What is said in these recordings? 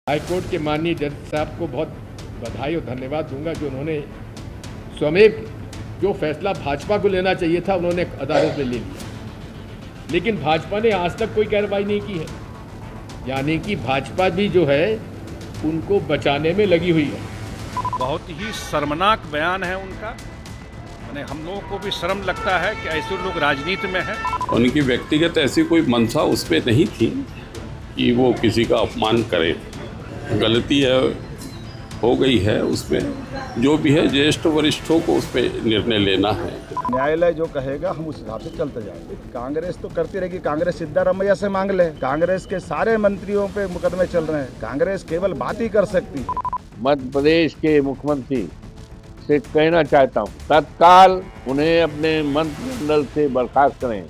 High court के माननीय जज साहब को बहुत बधाई और धन्यवाद दूंगा कि उन्होंने स्वयं जो फैसला भाजपा को लेना चाहिए था उन्होंने अदालत में ले लिया, लेकिन भाजपा ने आज तक कोई कार्रवाई नहीं की है। यानी कि भाजपा भी जो है उनको बचाने में लगी हुई है। बहुत ही शर्मनाक बयान है उनका। मैंने हम लोगों को भी शर्म लगता है कि ऐसे लोग राजनीति में हैं। उनकी व्यक्तिगत ऐसी कोई मंशा उस पर नहीं थी कि वो किसी का अपमान करें। गलती है, हो गई है, उसमें जो भी है ज्येष्ठ वरिष्ठों को उस पर निर्णय लेना है। न्यायालय जो कहेगा हम उस हिसाब से चलते जाएंगे। कांग्रेस तो करती रहेगी, कांग्रेस सिद्धारमैया से मांग ले। कांग्रेस के सारे मंत्रियों पे मुकदमे चल रहे हैं, कांग्रेस केवल बात ही कर सकती है। मध्य प्रदेश के मुख्यमंत्री से कहना चाहता हूँ, तत्काल उन्हें अपने मंत्रिमंडल से बर्खास्त करें।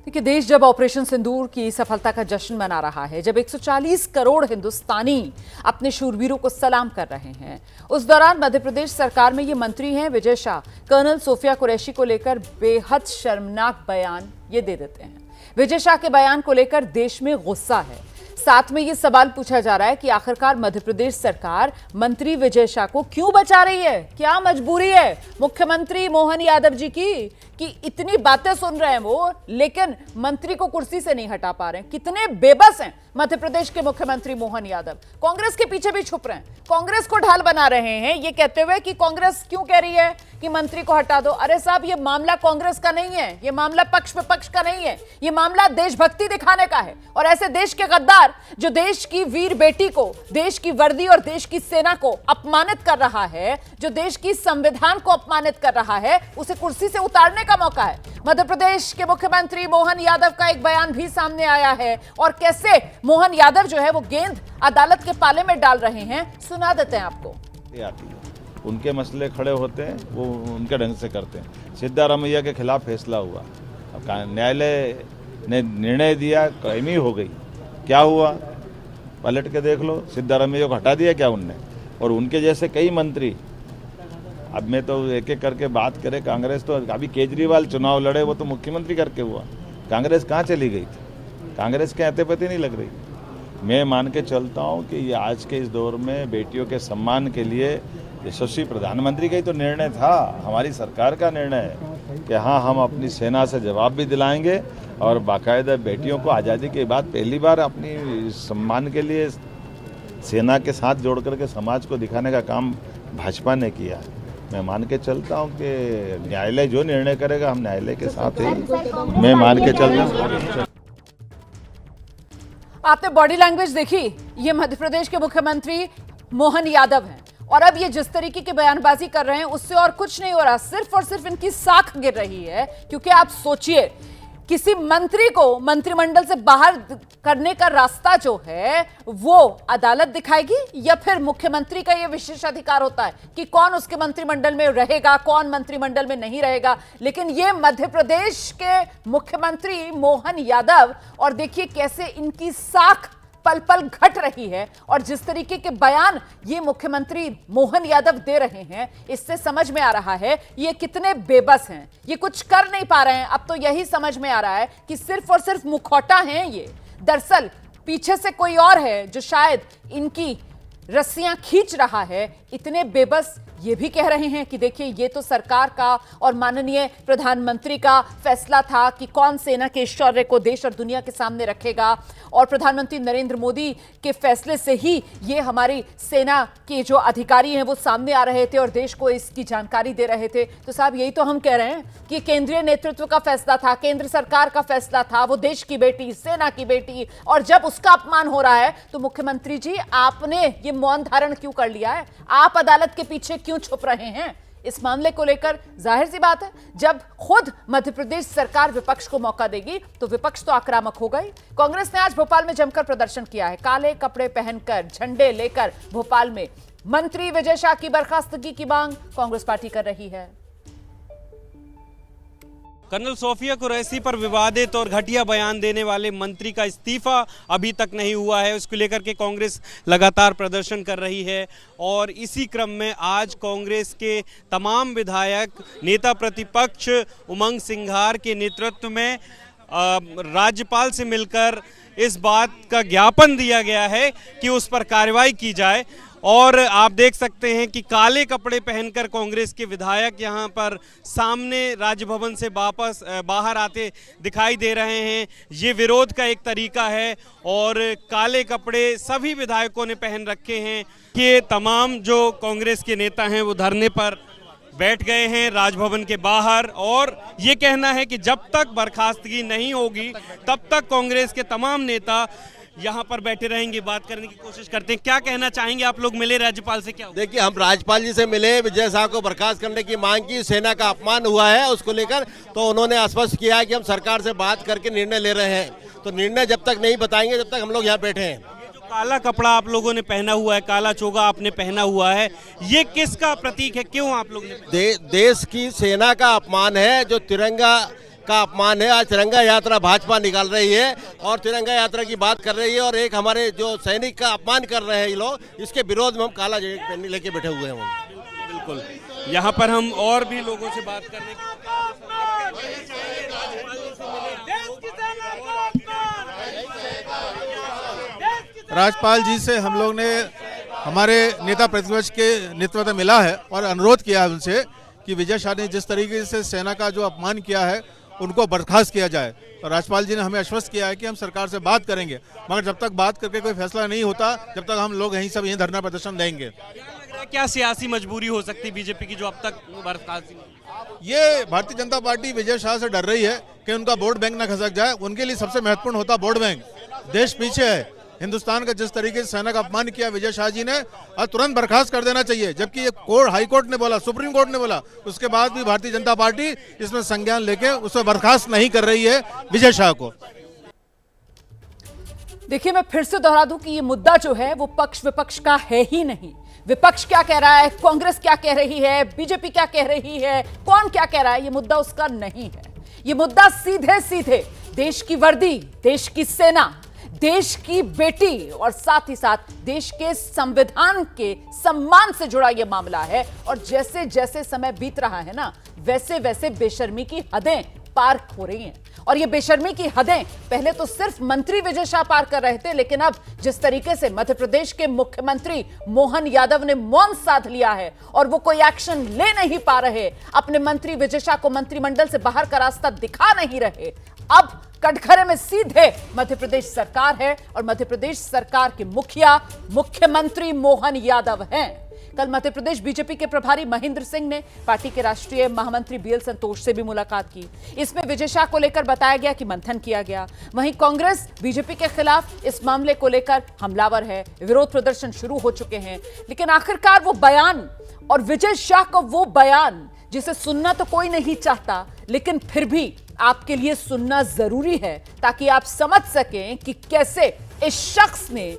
देखिए, देश जब ऑपरेशन सिंदूर की सफलता का जश्न मना रहा है, जब 140 करोड़ हिंदुस्तानी अपने शूरवीरों को सलाम कर रहे हैं, उस दौरान मध्य प्रदेश सरकार में ये मंत्री हैं विजय शाह, कर्नल सोफिया कुरैशी को लेकर बेहद शर्मनाक बयान ये दे देते हैं। विजय शाह के बयान को लेकर देश में गुस्सा है। साथ में ये सवाल पूछा जा रहा है कि आखिरकार मध्य प्रदेश सरकार मंत्री विजय शाह को क्यों बचा रही है? क्या मजबूरी है मुख्यमंत्री मोहन यादव जी की कि इतनी बातें सुन रहे हैं वो, लेकिन मंत्री को कुर्सी से नहीं हटा पा रहे हैं? कितने बेबस हैं मध्य प्रदेश के मुख्यमंत्री मोहन यादव। कांग्रेस के पीछे भी छुप रहे हैं, कांग्रेस को ढाल बना रहे हैं, ये कहते हुए कि कांग्रेस क्यों कह रही है कि मंत्री को हटा दो। अरे साहब, ये मामला कांग्रेस का नहीं है, ये मामला पक्ष विपक्ष का नहीं है, ये मामला देशभक्ति दिखाने का है। और ऐसे देश के गद्दार जो देश की वीर बेटी को, देश की वर्दी और देश की सेना को अपमानित कर रहा है, जो देश की संविधान को अपमानित कर रहा है, उसे कुर्सी से उतारने का मौका है। मध्य प्रदेश के मुख्यमंत्री मोहन यादव का एक बयान भी सामने आया है और कैसे मोहन यादव जो है वो गेंद अदालत के पाले में डाल रहे हैं, सुना देते हैं आपको। उनके मसले खड़े होते हैं, वो उनके ढंग से करते हैं। सिद्धारमैया के खिलाफ फैसला हुआ, अब न्यायालय ने निर्णय दिया, कायमी हो गई। क्या हुआ पलट के देख लो, सिद्धारमैया को हटा दिया क्या उनने? और उनके जैसे कई मंत्री, अब मैं तो एक एक करके बात करें, कांग्रेस तो अभी केजरीवाल चुनाव लड़े, वो तो मुख्यमंत्री करके हुआ। कांग्रेस कहाँ चली गई थी? कांग्रेस के अते पति नहीं लग रही। मैं मान के चलता हूँ कि ये आज के इस दौर में बेटियों के सम्मान के लिए यशस्वी प्रधानमंत्री का ही तो निर्णय था, हमारी सरकार का निर्णय है कि हाँ, हम अपनी सेना से जवाब भी दिलाएंगे और बाकायदा बेटियों को आज़ादी के बाद पहली बार अपनी सम्मान के लिए सेना के साथ जोड़ करके समाज को दिखाने का काम भाजपा ने किया है। मैं मान के चलता हूँ कि न्यायालय जो निर्णय करेगा हम न्यायालय के साथ ही, मैं मान के चलता हूँ। आपने बॉडी लैंग्वेज देखी, ये मध्य प्रदेश के मुख्यमंत्री मोहन यादव हैं और अब ये जिस तरीके की बयानबाजी कर रहे हैं उससे और कुछ नहीं हो रहा, सिर्फ और सिर्फ इनकी साख गिर रही है। क्योंकि आप सोचिए, किसी मंत्री को मंत्रिमंडल से बाहर करने का रास्ता जो है वो अदालत दिखाएगी या फिर मुख्यमंत्री का ये विशेष अधिकार होता है कि कौन उसके मंत्रिमंडल में रहेगा, कौन मंत्रिमंडल में नहीं रहेगा। लेकिन ये मध्य प्रदेश के मुख्यमंत्री मोहन यादव, और देखिए कैसे इनकी साख पल पल घट रही है और जिस तरीके के बयान ये मुख्यमंत्री मोहन यादव दे रहे हैं, इससे समझ में आ रहा है ये कितने बेबस हैं, ये कुछ कर नहीं पा रहे हैं। अब तो यही समझ में आ रहा है कि सिर्फ और सिर्फ मुखौटा हैं ये, दरअसल पीछे से कोई और है जो शायद इनकी रस्सियां खींच रहा है। इतने बेबस ये भी कह रहे हैं कि देखिए, ये तो सरकार का और माननीय प्रधानमंत्री का फैसला था कि कौन सेना के शौर्य को देश और दुनिया के सामने रखेगा, और प्रधानमंत्री नरेंद्र मोदी के फैसले से ही ये हमारी सेना के जो अधिकारी हैं वो सामने आ रहे थे और देश को इसकी जानकारी दे रहे थे। तो साहब, यही तो हम कह रहे हैं कि केंद्रीय नेतृत्व का फैसला था, केंद्र सरकार का फैसला था, वो देश की बेटी, सेना की बेटी, और जब उसका अपमान हो रहा है तो मुख्यमंत्री जी आपने ये मौन धारण क्यों कर लिया है? आप अदालत के पीछे क्यों छुप रहे हैं? इस मामले को लेकर जाहिर सी बात है, जब खुद मध्य प्रदेश सरकार विपक्ष को मौका देगी तो विपक्ष तो आक्रामक होगा ही। कांग्रेस ने आज भोपाल में जमकर प्रदर्शन किया है, काले कपड़े पहनकर, झंडे लेकर भोपाल में मंत्री विजय शाह की बर्खास्तगी की मांग कांग्रेस पार्टी कर रही है। कर्नल सोफिया कुरैशी पर विवादित और घटिया बयान देने वाले मंत्री का इस्तीफा अभी तक नहीं हुआ है, उसको लेकर के कांग्रेस लगातार प्रदर्शन कर रही है। और इसी क्रम में आज कांग्रेस के तमाम विधायक, नेता प्रतिपक्ष उमंग सिंघार के नेतृत्व में राज्यपाल से मिलकर इस बात का ज्ञापन दिया गया है कि उस पर कार्रवाई की जाए। और आप देख सकते हैं कि काले कपड़े पहनकर कांग्रेस के विधायक यहां पर सामने राजभवन से वापस बाहर आते दिखाई दे रहे हैं। ये विरोध का एक तरीका है और काले कपड़े सभी विधायकों ने पहन रखे हैं। ये तमाम जो कांग्रेस के नेता हैं वो धरने पर बैठ गए हैं राजभवन के बाहर और ये कहना है कि जब तक बर्खास्तगी नहीं होगी तब तक कांग्रेस के तमाम नेता यहाँ पर बैठे रहेंगे। बात करने की कोशिश करते हैं। क्या कहना चाहेंगे आप लोग? मिले राज्यपाल से, क्या? देखिए, हम राज्यपाल जी से मिले, विजय शाह को बर्खास्त करने की मांग की, सेना का अपमान हुआ है उसको लेकर, तो उन्होंने स्पष्ट किया है कि हम सरकार से बात करके निर्णय ले रहे हैं। तो निर्णय जब तक नहीं बताएंगे जब तक हम लोग यहाँ बैठे हैं। जो काला कपड़ा आप लोगों ने पहना हुआ है, काला चोगा आपने पहना हुआ है, ये किसका प्रतीक है? क्यों आप लोग ने? देश की सेना का अपमान है, जो तिरंगा का अपमान है। आज तिरंगा यात्रा भाजपा निकाल रही है और तिरंगा यात्रा की बात कर रही है और एक हमारे जो सैनिक का अपमान कर रहे हैं ये लोग, इसके विरोध में हम काला झंडा लेके बैठे हुए हैं। बिल्कुल, यहाँ पर हम और भी लोगों से बात करने की राज्यपाल जी से हम लोग ने हमारे नेता प्रतिपक्ष के नेतृत्व में मिला है और अनुरोध किया है उनसे कि विजय शाह ने जिस तरीके से सेना का जो अपमान किया है उनको बर्खास्त किया जाए। और राज्यपाल जी ने हमें आश्वस्त किया है कि हम सरकार से बात करेंगे, मगर जब तक बात करके कोई फैसला नहीं होता जब तक हम लोग यहीं सब यहीं धरना प्रदर्शन देंगे। क्या सियासी मजबूरी हो सकती है बीजेपी की जो अब तक बर्खास्त? ये भारतीय जनता पार्टी विजय शाह से डर रही है कि उनका वोट बैंक न खसक जाए। उनके लिए सबसे महत्वपूर्ण होता वोट बैंक। देश पीछे है। हिंदुस्तान का जिस तरीके से सेना का अपमान किया विजय शाह जी ने, और तुरंत बर्खास्त कर देना चाहिए। जबकि ये कोर्ट, हाई कोर्ट ने बोला, सुप्रीम कोर्ट ने बोला, उसके बाद भी भारतीय जनता पार्टी इसमें संज्ञान लेके उसे बर्खास्त नहीं कर रही है विजय शाह को। देखिए, मैं फिर से दोहरा दूं कि ये मुद्दा जो है वो पक्ष विपक्ष का है ही नहीं। विपक्ष क्या कह रहा है, कांग्रेस क्या कह रही है, बीजेपी क्या कह रही है, कौन क्या कह रहा है, ये मुद्दा उसका नहीं है। ये मुद्दा सीधे सीधे देश की वर्दी, देश की सेना, देश की बेटी और साथ ही साथ देश के संविधान के सम्मान से जुड़ा यह मामला है। और जैसे जैसे समय बीत रहा है ना, वैसे वैसे बेशर्मी की हदें पार हो रही हैं। और ये बेशर्मी की हदें पहले तो सिर्फ मंत्री विजय शाह पार कर रहे थे, लेकिन अब जिस तरीके से मध्य प्रदेश के मुख्यमंत्री मोहन यादव ने मौन साध लिया है और वो कोई एक्शन ले नहीं पा रहे, अपने मंत्री विजय शाह को मंत्रिमंडल से बाहर का रास्ता दिखा नहीं रहे, अब कटघरे में सीधे मध्य प्रदेश सरकार है और मध्य प्रदेश सरकार के मुखिया मुख्यमंत्री मोहन यादव हैं। कल मध्य प्रदेश बीजेपी के प्रभारी महेंद्र सिंह ने पार्टी के राष्ट्रीय महामंत्री बीएल संतोष से भी मुलाकात की। इसमें विजय शाह को लेकर बताया गया कि मंथन किया गया। वहीं कांग्रेस बीजेपी के खिलाफ इस मामले को लेकर हमलावर है, विरोध प्रदर्शन शुरू हो चुके हैं। लेकिन आखिरकार वो बयान और विजय शाह का वो बयान जिसे सुनना तो कोई नहीं चाहता, लेकिन फिर भी आपके लिए सुनना जरूरी है ताकि आप समझ सकें कि कैसे इस शख्स ने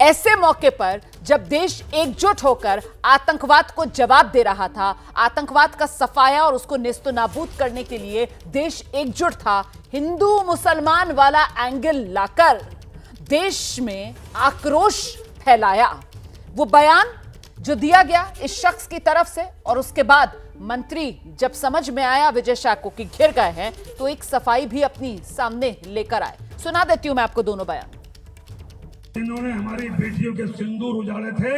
ऐसे मौके पर, जब देश एकजुट होकर आतंकवाद को जवाब दे रहा था, आतंकवाद का सफाया और उसको नेस्तनाबूद करने के लिए देश एकजुट था, हिंदू मुसलमान वाला एंगल लाकर देश में आक्रोश फैलाया। वो बयान जो दिया गया इस शख्स की तरफ से, और उसके बाद मंत्री जब समझ में आया विजय शाह को कि घिर गए हैं, तो एक सफाई भी अपनी सामने लेकर आए। सुना देती हूं मैं आपको दोनों बयान। इन्होंने हमारी बेटियों के सिंदूर उजाड़े थे,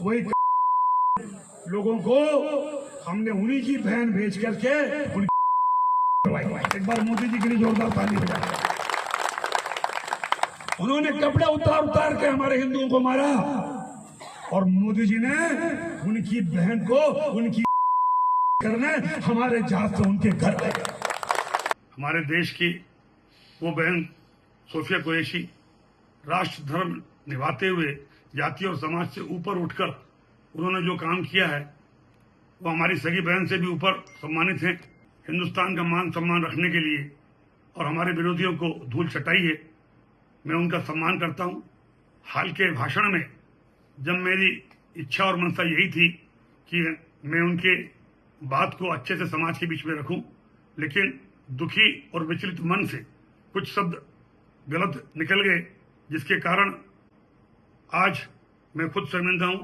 वही लोगों को हमने उन्हीं की बहन भेज करके एक बार मोदी जी के लिए जोरदार ताली बजाई। उन्होंने कपड़े उतार उतार के हमारे हिंदुओं को मारा और मोदी जी ने उनकी बहन को उनकी करने हमारे जहाज से उनके घर गए। हमारे देश की वो बहन सोफिया कुरैशी राष्ट्र धर्म निभाते हुए जाति और समाज से ऊपर उठकर उन्होंने जो काम किया है वो हमारी सगी बहन से भी ऊपर सम्मानित हैं। हिंदुस्तान का मान सम्मान रखने के लिए और हमारे विरोधियों को धूल चटाई है, मैं उनका सम्मान करता हूं। हाल के भाषण में जब मेरी इच्छा और मंशा यही थी कि मैं उनके बात को अच्छे से समाज के बीच में रखूं, लेकिन दुखी और विचलित मन से कुछ शब्द गलत निकल गए, जिसके कारण आज मैं खुद शर्मिंदा हूं।